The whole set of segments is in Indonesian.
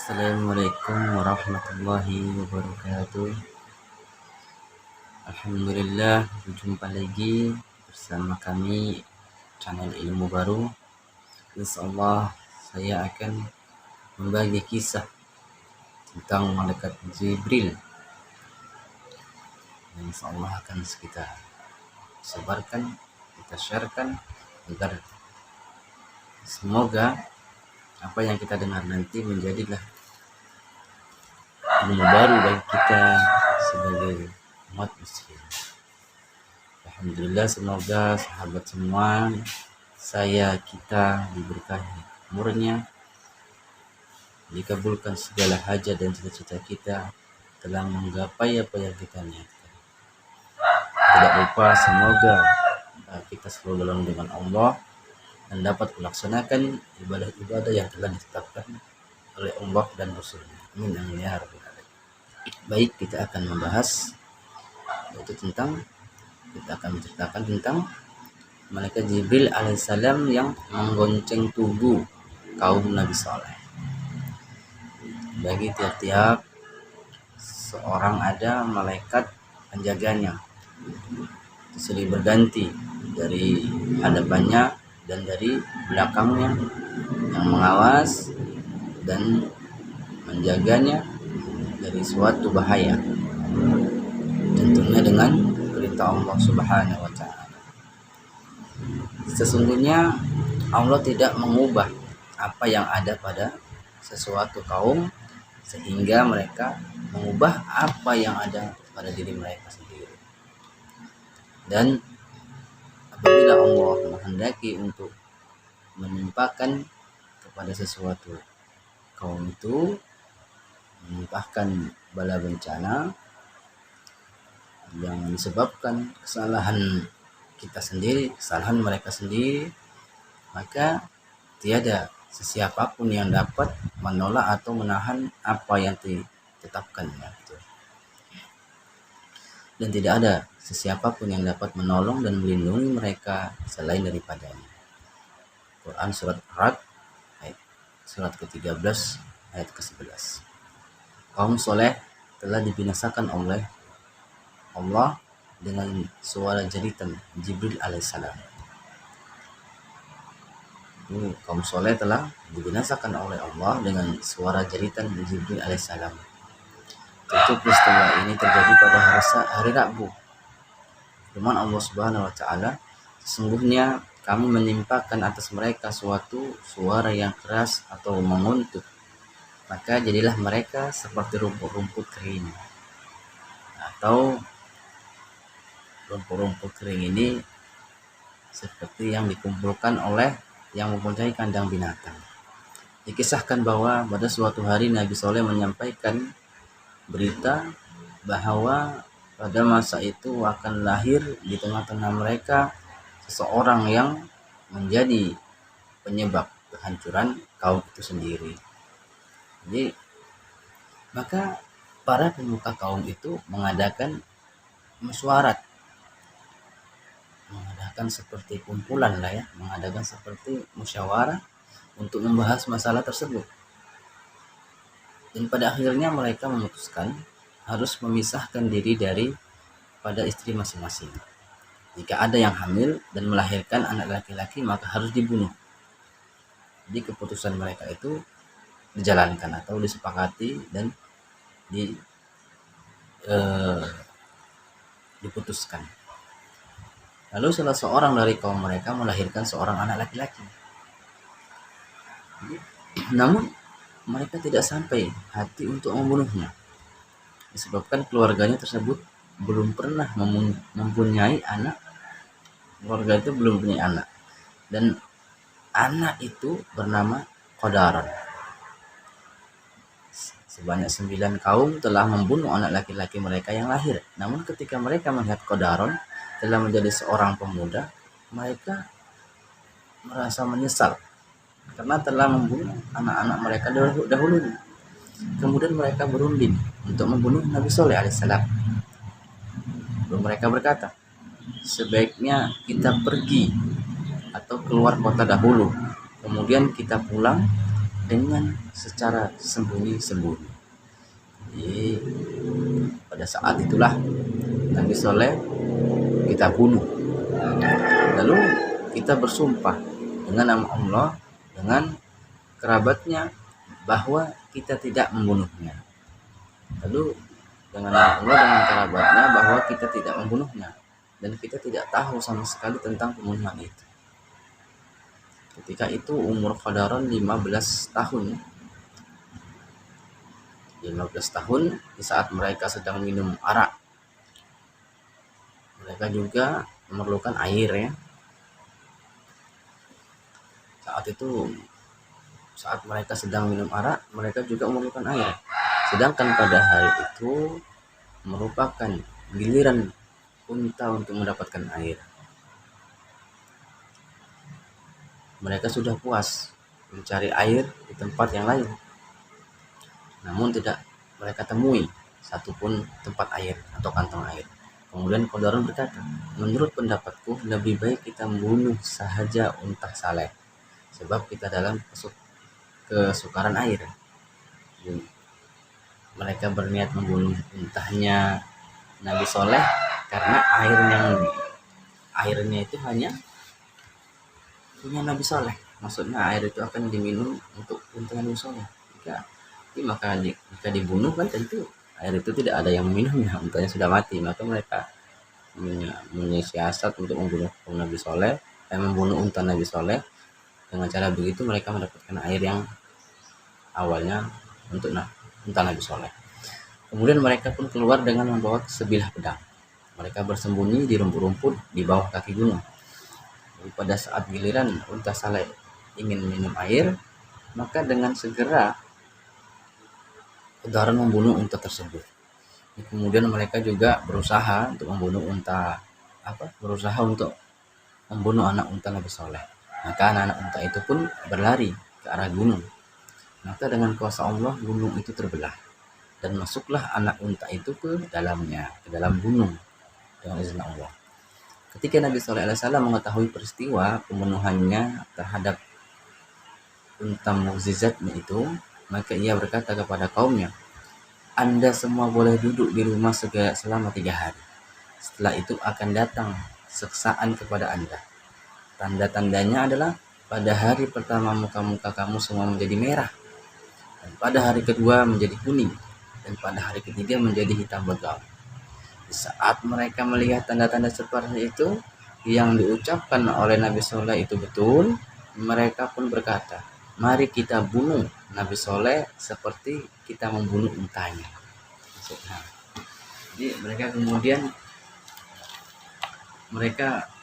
Assalamualaikum warahmatullahi wabarakatuh. Alhamdulillah, berjumpa lagi bersama kami channel ilmu baru. Insyaallah saya akan membagi kisah tentang malaikat Jibril yang insyaallah akan kita sebarkan, kita sharekan agar semoga apa yang kita dengar nanti menjadilah ilmu baru bagi kita sebagai umat muslim. Alhamdulillah, semoga sahabat semua, kita diberkahi umurnya, dikabulkan segala hajat dan cita-cita kita, telah menggapai apa yang kita niatkan. Tidak lupa semoga kita selalu dalam dengan Allah dan dapat melaksanakan ibadah-ibadah yang telah ditetapkan oleh Allah dan Rasulnya. Amin amin ya rabbal alamin. Baik, kita akan membahas kita akan menceritakan tentang malaikat Jibril alaihissalam yang menggonceng tubuh kaum Nabi Saleh. Bagi tiap-tiap seorang ada malaikat penjaganya, silih berganti dari hadapannya dan dari belakangnya, yang mengawas dan menjaganya dari suatu bahaya, tentunya dengan perintah Allah Subhanahu wa Ta'ala. Sesungguhnya Allah tidak mengubah apa yang ada pada sesuatu kaum sehingga mereka mengubah apa yang ada pada diri mereka sendiri. Dan apabila Allah menghendaki untuk menimpakan kepada sesuatu kaum itu, menimpahkan bala bencana yang disebabkan kesalahan kita sendiri, kesalahan mereka sendiri, maka tiada sesiapapun yang dapat menolak atau menahan apa yang ditetapkannya. Dan tidak ada sesiapapun yang dapat menolong dan melindungi mereka selain daripadanya. Quran surat Ra'd surat ke-13 ayat ke-11. Kaum soleh telah dibinasakan oleh Allah dengan suara jeritan Jibril alaihissalam. Kaum soleh telah dibinasakan oleh Allah dengan suara jeritan Jibril alaihissalam. Tentu peristiwa ini terjadi pada hari Rabu. Firman Allah Subhanahu wa Ta'ala, sesungguhnya kami menimpakan atas mereka suatu suara yang keras atau menguntut, maka jadilah mereka seperti rumput-rumput kering. Atau rumput-rumput kering ini seperti yang dikumpulkan oleh yang mempunyai kandang binatang. Dikisahkan bahwa pada suatu hari Nabi Soleh menyampaikan berita bahwa pada masa itu akan lahir di tengah-tengah mereka seseorang yang menjadi penyebab kehancuran kaum itu sendiri. Jadi maka para pemuka kaum itu mengadakan musyawarah, mengadakan seperti kumpulan mengadakan seperti musyawarah untuk membahas masalah tersebut. Dan pada akhirnya mereka memutuskan harus memisahkan diri pada istri masing-masing. Jika ada yang hamil dan melahirkan anak laki-laki, maka harus dibunuh. Jadi keputusan mereka itu dijalankan atau disepakati dan diputuskan. Lalu salah seorang dari kaum mereka melahirkan seorang anak laki-laki. Namun mereka tidak sampai hati untuk membunuhnya, disebabkan keluarganya tersebut belum pernah mempunyai anak. Keluarga itu belum punya anak, dan anak itu bernama Qadaron. Sebanyak 9 kaum telah membunuh anak laki-laki mereka yang lahir. Namun ketika mereka melihat Qadaron telah menjadi seorang pemuda, mereka merasa menyesal karena telah membunuh anak-anak mereka dahulu. Kemudian mereka berunding untuk membunuh Nabi Soleh alaihissalam. Lalu mereka berkata, sebaiknya kita pergi atau keluar kota dahulu, kemudian kita pulang dengan secara sembunyi-sembunyi. Jadi pada saat itulah Nabi Soleh kita bunuh. Lalu kita bersumpah dengan nama Allah, dengan kerabatnya, bahwa kita tidak membunuhnya. Lalu dengan nama Allah, dengan kerabatnya, bahwa kita tidak membunuhnya, dan kita tidak tahu sama sekali tentang pembunuhan itu. Ketika itu umur Qadaron 15 tahun. 15 tahun di saat mereka sedang minum arak. Mereka juga memerlukan air ya. Saat mereka sedang minum arak, mereka juga memerlukan air. Sedangkan pada hari itu merupakan giliran unta untuk mendapatkan air. Mereka sudah puas mencari air di tempat yang lain, namun tidak mereka temui satupun tempat air atau kantong air. Kemudian Qadaron berkata, menurut pendapatku lebih baik kita membunuh sahaja unta Saleh, sebab kita dalam kesukaran air. Jadi, mereka berniat membunuh untahnya Nabi Soleh karena airnya itu hanya punya Nabi Soleh. Maksudnya air itu akan diminum untuk unta Nabi Soleh. Jika dibunuh kan tentu air itu tidak ada yang meminumnya, untanya sudah mati. Maka mereka menyiasat untuk membunuh Nabi Soleh, membunuh unta Nabi Soleh. Dengan cara begitu mereka mendapatkan air yang awalnya untuk unta Nabi Soleh. Kemudian mereka pun keluar dengan membawa sebilah pedang. Mereka bersembunyi di rumput-rumput di bawah kaki gunung. Jadi pada saat giliran unta Saleh ingin minum air, maka dengan segera Qadaron membunuh unta tersebut. Kemudian mereka juga berusaha untuk membunuh anak unta Nabi Soleh. Maka anak-anak unta itu pun berlari ke arah gunung. Maka dengan kuasa Allah gunung itu terbelah dan masuklah anak unta itu ke dalam gunung dengan izin Allah. Ketika Nabi SAW mengetahui peristiwa pembunuhannya terhadap unta mukjizatnya itu, maka ia berkata kepada kaumnya, Anda semua boleh duduk di rumah selama 3 hari. Setelah itu akan datang seksaan kepada Anda. Tanda-tandanya adalah pada hari pertama muka-muka kamu semua menjadi merah, dan pada hari kedua menjadi kuning, dan pada hari ketiga menjadi hitam legam. Di saat mereka melihat tanda-tanda seperti itu yang diucapkan oleh Nabi Soleh itu betul, mereka pun berkata, mari kita bunuh Nabi Soleh seperti kita membunuh untanya. Jadi mereka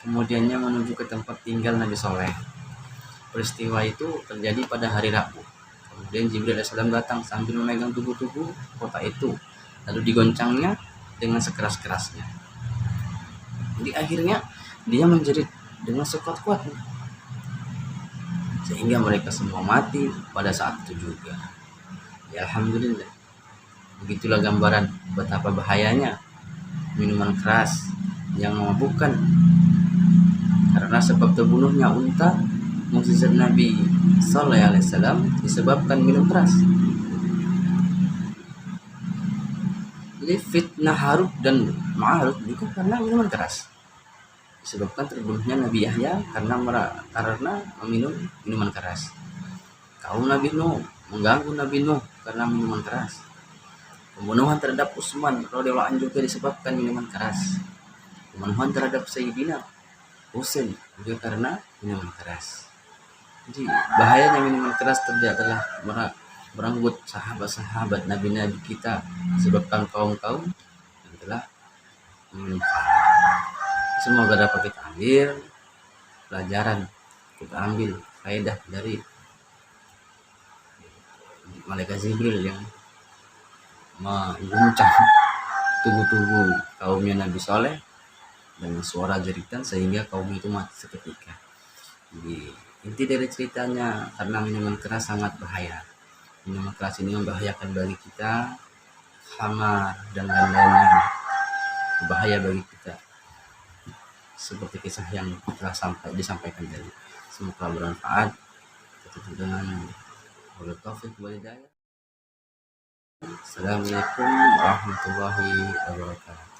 kemudiannya menuju ke tempat tinggal Nabi Soleh. Peristiwa itu terjadi pada hari Rabu. Kemudian Jibril AS datang sambil memegang tubuh-tubuh kota itu, lalu digoncangnya dengan sekeras-kerasnya. Jadi akhirnya dia menjerit dengan sekuat-kuatnya, sehingga mereka semua mati pada saat itu juga. Ya alhamdulillah. Begitulah gambaran betapa bahayanya minuman keras yang memabukkan. Karena sebab terbunuhnya unta mukjizat Nabi Sallallahu Alaihi Wasallam disebabkan minum keras. Jadi fitnah Harut dan Ma'arut juga karena minuman keras. Disebabkan terbunuhnya Nabi Yahya karena meminum minuman keras. Kaum Nabi Nuh mengganggu Nabi Nuh karena minuman keras. Pembunuhan terhadap Utsman radhiyallahu anhu juga disebabkan minuman keras. Pembunuhan terhadap Sayyidina Husain juga karena minuman keras. Jadi bahayanya minuman keras adalah merenggut sahabat-sahabat Nabi-Nabi kita, sebabkan kaum-kaum yang telah minum. Semoga dapat kita ambil pelajaran, kita ambil faedah dari malaikat Jibril yang mengguncang tubuh-tubuh kaumnya Nabi Soleh dengan suara jeritan sehingga kaum itu mati seketika. Jadi inti dari ceritanya, karena minuman keras sangat bahaya. Minuman keras ini membahayakan bagi kita, khamar dan lain-lainnya berbahaya bagi kita. Seperti kisah yang telah disampaikan tadi. Semoga bermanfaat. Tutup dengan Wabillahi taufiq wal hidayah. Assalamualaikum warahmatullahi wabarakatuh.